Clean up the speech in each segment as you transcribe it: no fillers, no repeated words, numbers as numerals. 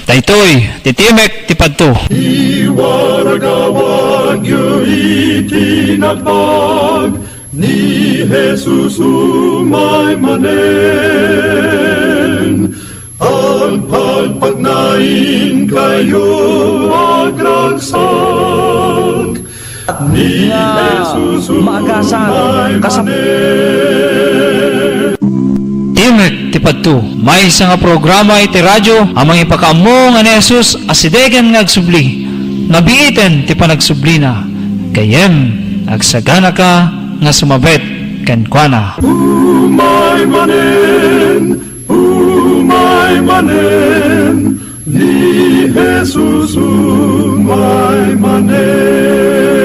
Daytoy, titimek, tipadto. Iwaragawag yu itinatpag ni Jesus umay manen. Ang pagpagnain kayo agragsak ni Jesus umay manen. Timek, tipadto. May isa nga programa iti radyo, amang ipakaammo nga ni Jesus asidegan nga agsubli. Nabiiten ti panagsubli na. Kayem, agsagana ka nga sumabet kenkwana. Umay manen, ni Jesus umay manen.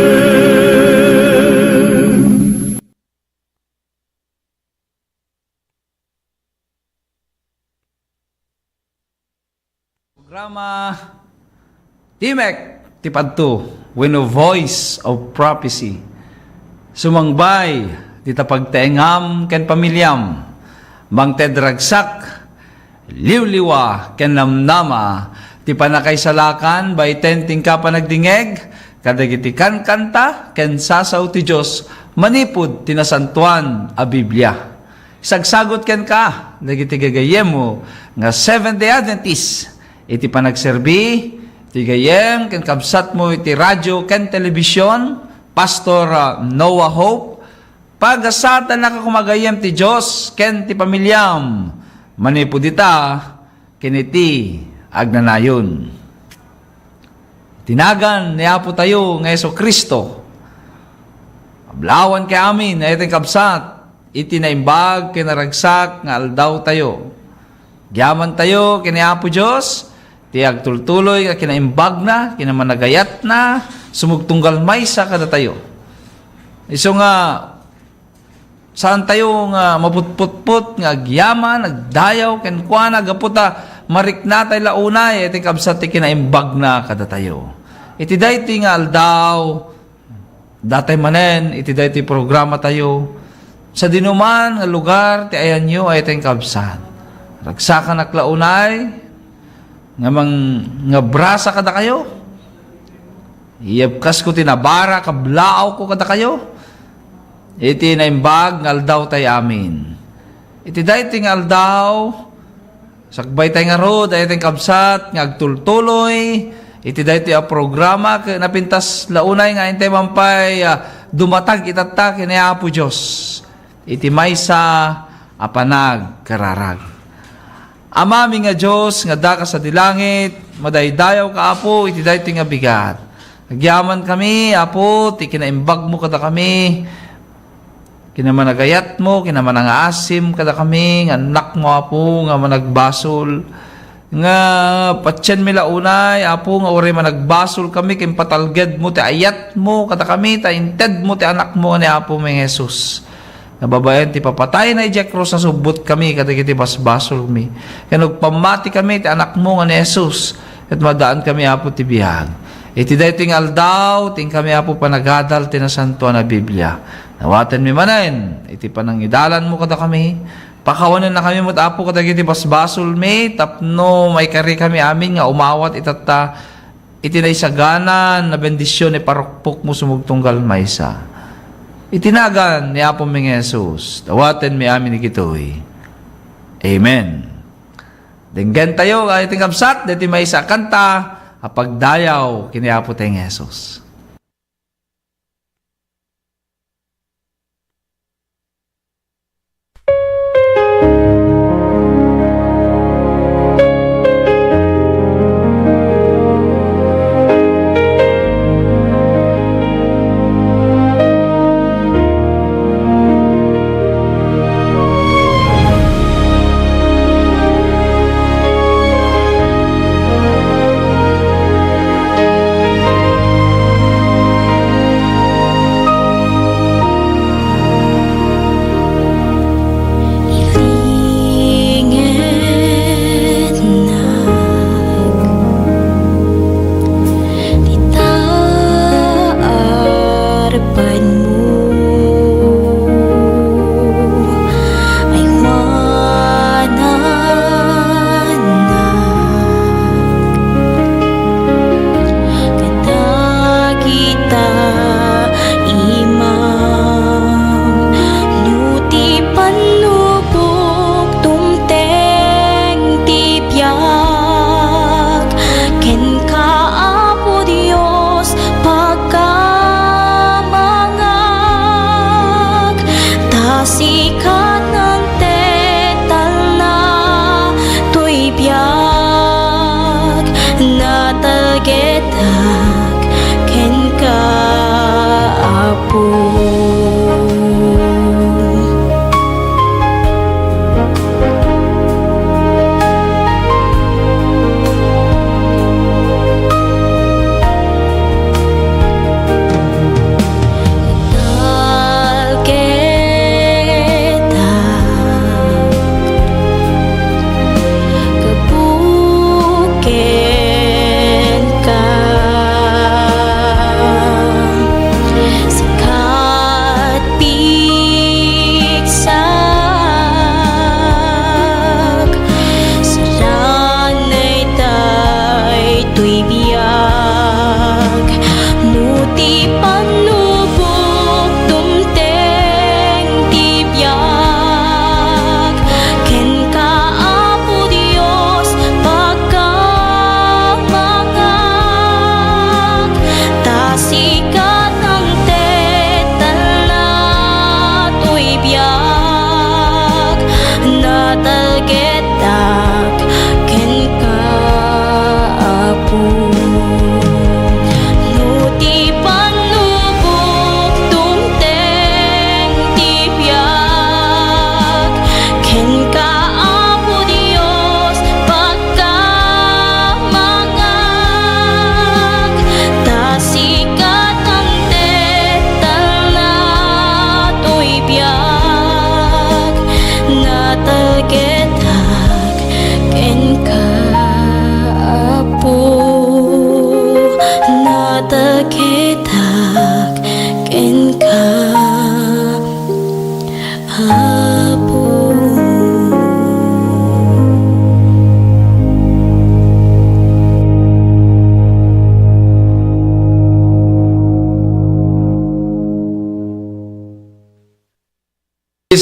Programa Timek Tipadto when a voice of prophecy sumangbay dita pagtaengam ken pamilyam mangtedragsak liwliwa ken namnama ti panakaysalakan by tenting ka panagdingeg kadagiti kan kanta ken sasaw ti Dios manipud tinasantuan a Biblia. Sagsagot ken ka dagiti gagayem mo nga Seventh-day Adventist iti panagserbi, iti gayem, ken kabsat mo iti radyo, ken telebisyon, Pastor Noah Hope, pagasatan na kakumagayem ti Diyos, ken ti pamilyam, manipudita, ken iti agnanayon. Tinagan ni Apo tayo nga Yesu Kristo, ablawan kay amin, na iting kabsat, iti naimbag, kinaragsak, nga aldaw tayo. Giyaman tayo, kini Apo Diyos, ti agtultuloy nga kinaimbag na, kinamanagayat na, sumugtunggal maysa kada tayo. Iso nga, saan tayo nga maputputput, nga agyaman, agdayaw, kenkwana, gaputa, marikna tayo launay, iti kabsat ti kinaimbag na kada tayo. Iti dayti nga aldaw, datay manen, iti dayti programa tayo, sa dinuman nga lugar, ti ayan nyo, ay iti kabsat. Ragsakan aklaunay, nga brasa kada kayo. Iyabkas ko tinabara, kablao ko kada kayo. Iti naimbag, ngaldaw tayo amin. Iti dahiting ngaldaw, sakbay tayo nga rod, ay tayong kabsat, ngagtultuloy. Iti dahiting a programa, napintas launay nga intay mampay, dumatag itatak, inayapo Diyos. Iti maysa, apanag, kararag. Amami nga Diyos, nga daka sa dilangit, madaydayaw ka, Apo, iti dayti nga bigat. Nagyaman kami, Apo, ti kinaimbag mo kada kami, kinamanagayat mo, kinamanangaasim kada kami, nga anak mo, Apo, nga managbasol, nga patsyan mila unay, Apo, nga uri managbasol kami, kimpatalged mo, ti ayat mo kada kami, ta inted mo, ti anak mo, ni Apo, may Jesus. Nababayan ti papatay na ijek cross na subot kami katigiti basbasol mi. Kaya nagpamati kami ti anak mo nga ni Jesus at madaan kami Apo ti bihag. Iti dahiting aldaw ting kami Apo panagadal ti nasantuan na Biblia. Nawaten mi manen iti panangidalan mo kada kami. Pakawanan na kami mo't Apo katigiti basbasol mi tapno may kari kami amin nga umawat itata iti naisaganan na bendisyon ni parokpok mo sumugtunggal maysa. Itinagan ni Apo ming Jesus, tawaten mi amin ni kitoy. Amen. Denggan tayo, ay tingkamsat, dati may isa kanta, apagdayaw, kini Apo tayong Jesus. sikat ng tetal na tuy biyak na talgetak ken ka apo.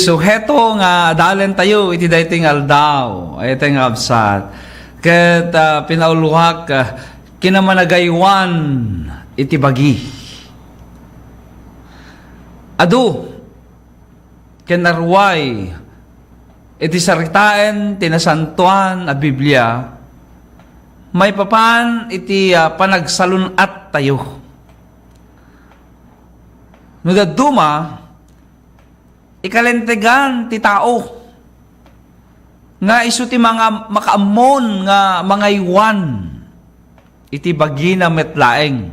So heto nga dalen tayo iti dayting aldaw ay tayong absat ket pinauluhak kinamanagaywan iti bagi adu kenarway iti saritaen tinasantuan a Biblia may papan iti panagsalunat tayo no daduma ikalentegan ti tao nga isu ti mga makaamon nga mga iwan iti bagi na metlaeng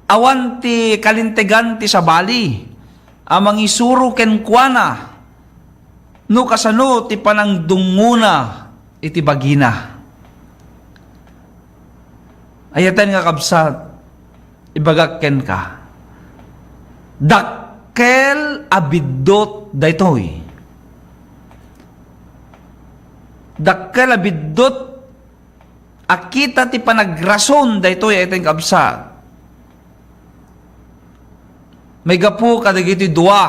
awan ti kalintegan ti sabali amang isuro ken kuana no kasano ti panangdunguna iti bagi na ayatan nga kabsat ibagak ken ka dakkel abiddot daytoy. Dakkel abiddot akita ti panagrason daytoy ayteng kabsat. May gapu kadagiti dua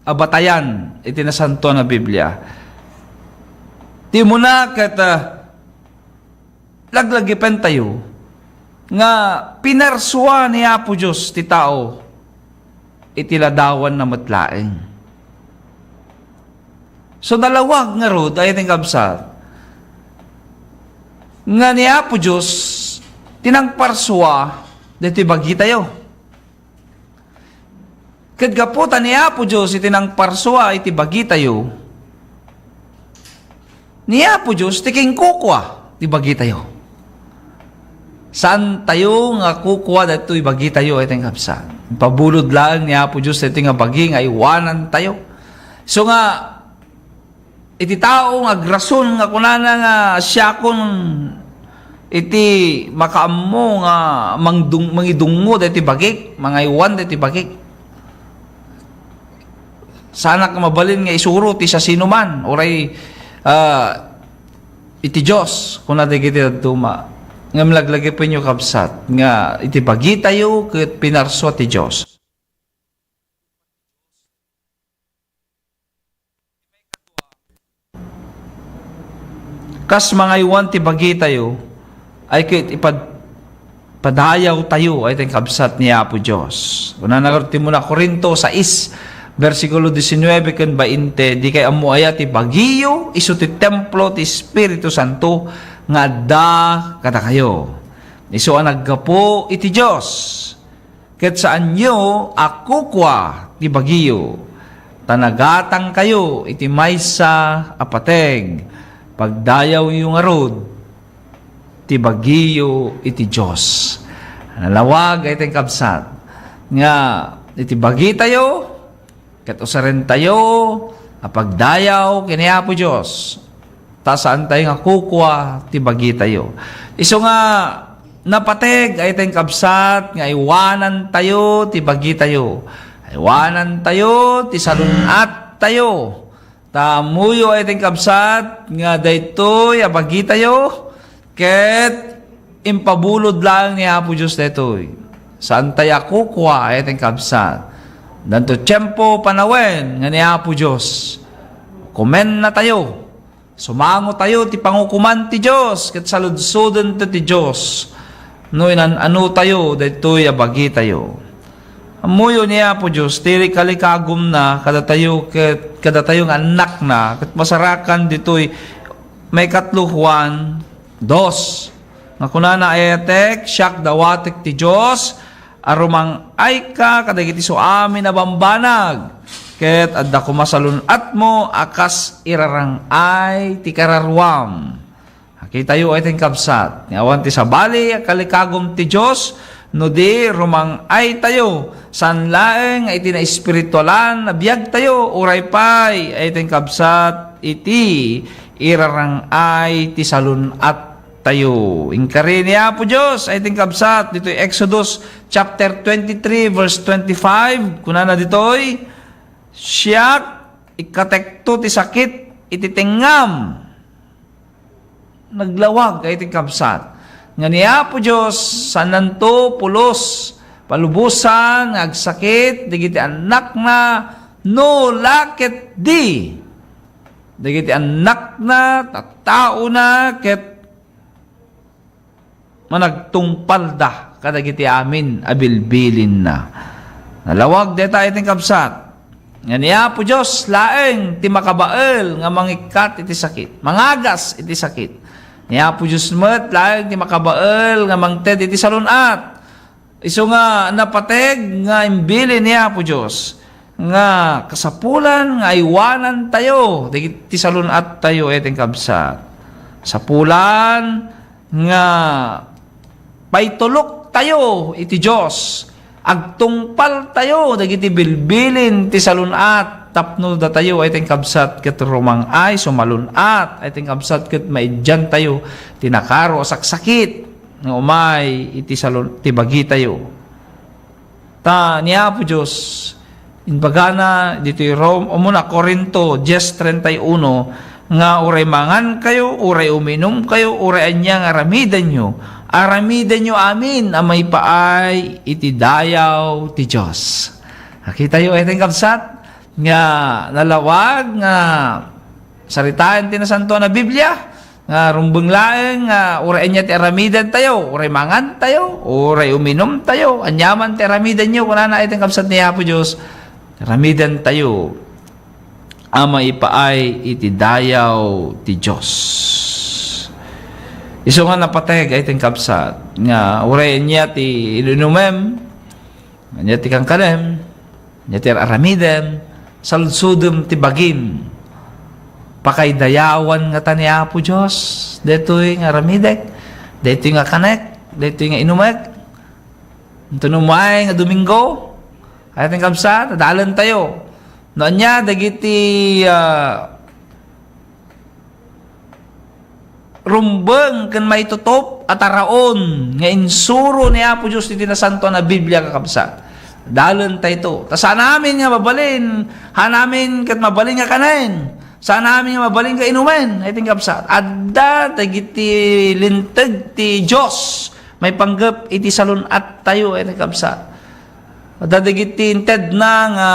a batayan iti nasanto na Biblia. Ti muna ket laglagipen tayo nga pinarsua ni Apo Dios ti tao itiladawan na matlaeng. So dalawag nga rod ay ating kabsat nga ni Apo Diyos tinangparswa dito bagi tayo. Kadgaputan ni Apo Diyos itinangparswa iti bagi tayo ni Apo Diyos tiking kukwa ti bagi tayo. Saan tayo nga kukwa dito ibagi tayo ay ating kabsat. Pabulod lang ni Apo Diyos iti nga bagi nga iwanan tayo. So nga iti tao nga agrason nga kunana nga siyakon iti makaammo nga mangidungod iti bagik, mga iwan iti bagik. Sana ka mabalin nga isuro ti sa sino man oray iti Diyos kuna digiti duma. Nga malaglagi po inyo kabsat nga iti bagi tayo ket pinarso ti Diyos. Kas mga iwan ti bagi tayo ay ket padayaw tayo ay tayong kabsat ni Apo Diyos. Una na mo na Korinto 6 versikulo 19 ken 20, di kay ammo aya ti bagiyo isu ti templo ti Espiritu Santo nga adda kada kayo. Isu ang naggapo iti Dios. Ket saan nyo akukwa ti bagiyo. Tanagatang kayo iti maysa apateg. Pagdayaw yung arod ti bagiyo iti Dios. Nalawag ay teng kabsat nga iti bagi tayo ket usaren tayo apagdayaw kini Apo Dios. Ta saan tayo nga kukwa ti bagi tayo. Isu nga napateg ay teng kabsat nga iwanan tayo ti bagi tayo. Iwanan tayo ti salunat tayo. Tamuyo ay teng kabsat nga daytoy abagi tayo ket impabulod lang ni Apo Dios daytoy. Saan tayo kukwa ay teng kabsat. Danto tiyempo panawen nga ni Apo Dios. Komen na tayo. Sumango tayo ti pangukuman ti Dios ket saludsuden ti Dios. No ano tayo daytoy abagi tayo. Amuyo ni Apo Dios tiri kalikagom na kada tayo nga anak na ket masarakan ditoy may 4 Juan 2 nga kunana ayatek siak dawatek ti Dios arumang ay ka kadagiti so amin na bambanag ket adda kumasalunat mo akas irarang ay ti kararwam. Tayo ay teng kabsat nga awan ti sabali kalikagom ti Dios no di rumang ay tayo san laeng ay iti na espiritualan na biag tayo uray pay ay teng kabsat iti irarang ay ti salunat tayo. Inkari ni Apo Dios ay teng kabsat ditoy Exodus chapter 23 verse 25 kunana ditoy siak ikatekto ti sakit iti tengam naglawag ay teng kabsat nga ni Apo Dios sananto pulos palubusan agsakit digiti anak na no laket di digiti anak na tattao na ket managtungpal da kadagiti amin abilbilin na. Nalawag deta iting kabsat. Nga ni Apo Dios laeng ti makabael nga mangikat iti sakit. Mangagas iti sakit. Ni Apo Dios met laeng ti makabael nga mangted iti salunat. Isu nga napateg nga imbilin ni Apo Dios nga kasapulan nga iwanan tayo ti salunat tayo iting kabsat. Sapulan nga paitulok tayo iti Dios agtungpal tayo dagiti bilbilin ti salunat tapno da tayo ay teng kabsat ket rumang ay sumalunat ay teng kabsat ket maidyan tayo tinakaro saksakit nga umay iti salun ti bagi tayo ta ni Apo Dios inbagana dito Rome umuna Corinto 10:31 nga uray mangan kayo uray uminom kayo uray anya nga aramidan nyo amin amay paay iti dayaw ti Dios. Nakita yo iteng kabsat nga nalawag nga saritaan ti nasanto na Biblia nga rumbeng laeng nga uray anya ti aramidan tayo, uray mangan tayo, uray uminom tayo, anyaman ti aramidan nyo kunana iteng kabsat ni Apo Dios. Aramidan tayo amay paay iti dayaw ti Dios. Isu nga napateg ay teng kabsat nga uray niya ti inumem niya ti kangkanem niya ti aramidem saludsudem ti bagim pakaydayawan nga ta ni Apo Dios detoy nga aramidek detoy nga kanek detoy nga inumek tunumay nga Domingo ay teng kabsat dalan tayo no anya dagiti rumbeng ken may tutop at araon nga insuro ni Apo Dios iti nasanto na Biblia kakabsat. Dalan tayo to. Ta saan namin nga mabalin, hanamin ket mabalin nga kanain. Saan namin nga mabalin nga inumen, ay ting kabsat. Adda dagiti linteg ti Dios may panggep iti salunat tayo ay ting kabsat. Adda dagiti inted na nga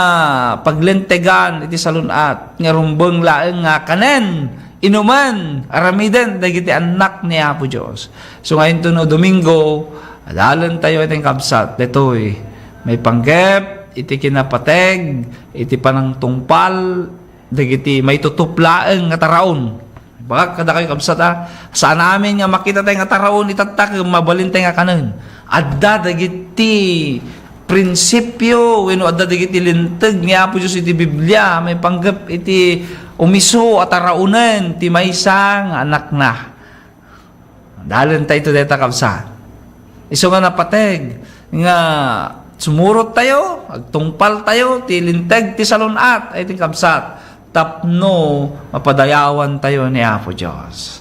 paglentegan iti salunat nga rumbeng laeng nga kanen inuman, aramiden, dagiti anak ni Apo Dios. So ngayon to no Domingo, adalan tayo itong kabsat. Detoy, may panggep, iti kinapateg, iti panang tungpal, dagiti may tutuplaeng nga taraon. Baka kada kayo kabsat saan namin nga makita tayo nga taraon itatak, mabalin tayo nga kanan. Adda dagiti prinsipyo, wenno adda dagiti linteg ni Apo Dios iti Biblia, may panggap iti umiso at taraunen, ti maysa nga anak na. Dalan tayo ito deta kabsat. Iso nga napateg, nga sumurot tayo, agtungpal tayo, ti linteg, ti salunat, ay ti kabsat. Tapno, mapadayawan tayo ni Apo Diyos.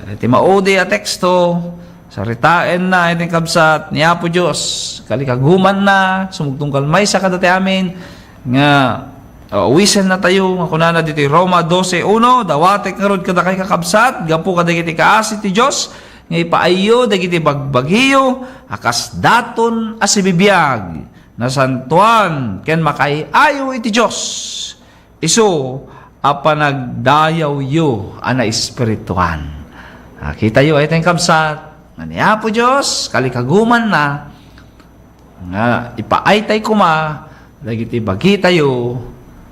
Iti maudi a teksto, saritain na iting kabsat ni Apo Diyos. Kalikaguman na, sumugtong kalmay sa kadati amin, nga uwisen na tayo, nga kunana dito Roma 12:1, dawatek nga rod kada kay kakabsat, gapu kada kiti kaasi ti Diyos, nga ipaayo, dagiti bagbaghiyo, akas daton asibibiyag, na santuan, ken makaiayo iti Diyos. Isu, apa nagdayaw yu, ana espirituan. Kita yu, ay tayong kabsat, nga ni Apo Diyos, kalikaguman na, nga ipaay tayo kuma, dagiti bagi tayo,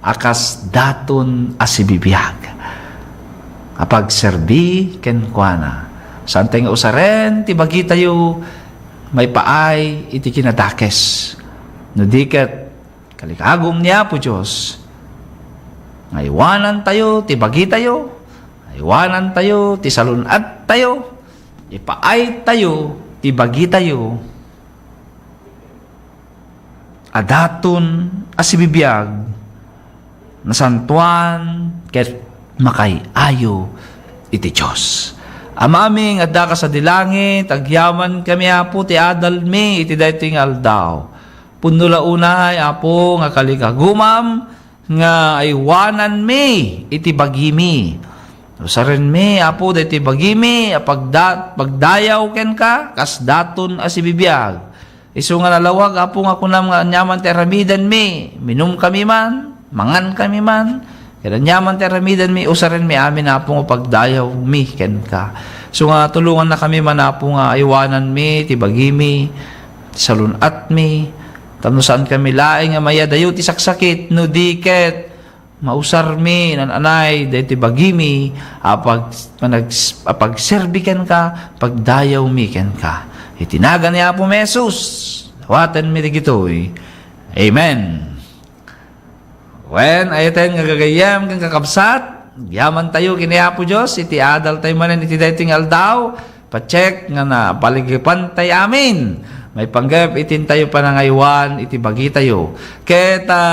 akas daton asibibiyag. Kapag serbi, kenkwana. Saan tayo usaren, ti bagi tayo, may paay, iti kinadakes. No diket, kalikagum ni Apo Diyos, ngaywanan tayo, ti bagi tayo, ngaywanan tayo, ti salunat tayo, ipaay tayo, ti bagi tayo, adaton asibibiyag, nasantuan, ket makay-ayo, iti Diyos. Amaming adda ka sa dilangit, agyaman kami Apo, ti adalmi, iti daytoy nga aldaw. Punula unay, Apo, nga kalikagumam, nga aywanan mi iti bagimi. Usaren mi Apo diti bagimi pagdayaw ken ka kas daton asibibiyag. Isu nga nalawag Apo nga kunam nga nyaman ti ramidan mi, minum kami man, mangan kami man. Kaya nyaman ti ramidan mi, usaren mi amin Apo nga pagdayaw mi ken ka. So nga tulungan na kami man Apo nga aywanan mi ti bagimi, salunat mi. Tano saan kami laing nga maya dayo ti saksakit no diket mausar mi nananay daytoy bagimi apag serbiken ka pagdayaw mi ken ka itinagan ni Apo Jesus dawatan mi digitoy. Amen. When ayten nga gagayam ken kakabsat yaman tayo kini Apo Dios iti adal tayo manen iti daytoy aldaw pa-check nga na paligipan tayo amin. May panggap itin tayo panangaywan, iti bagi tayo. Keta,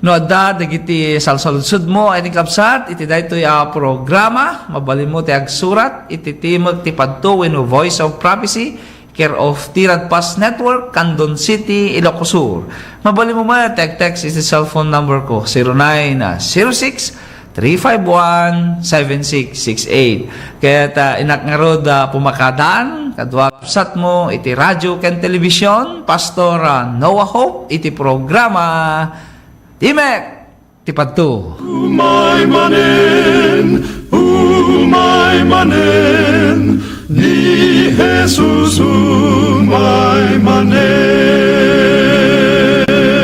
no adda, dagiti salsaludsud mo, ay kabsat, iti daytoy programa, mabalin mo ti agsurat, iti timog ti padto, no Voice of Prophecy, care of Tirad Pass Network, Candon City, Ilocos Sur. Mabalin mo man, text iti cellphone number ko, 0906-351-7668. Kaya inak nga rod pumakadaan, kadwapsat mo, iti radyo ken television, Pastor Noah Hope, iti programa, Timek, Tipadto. Umay manen,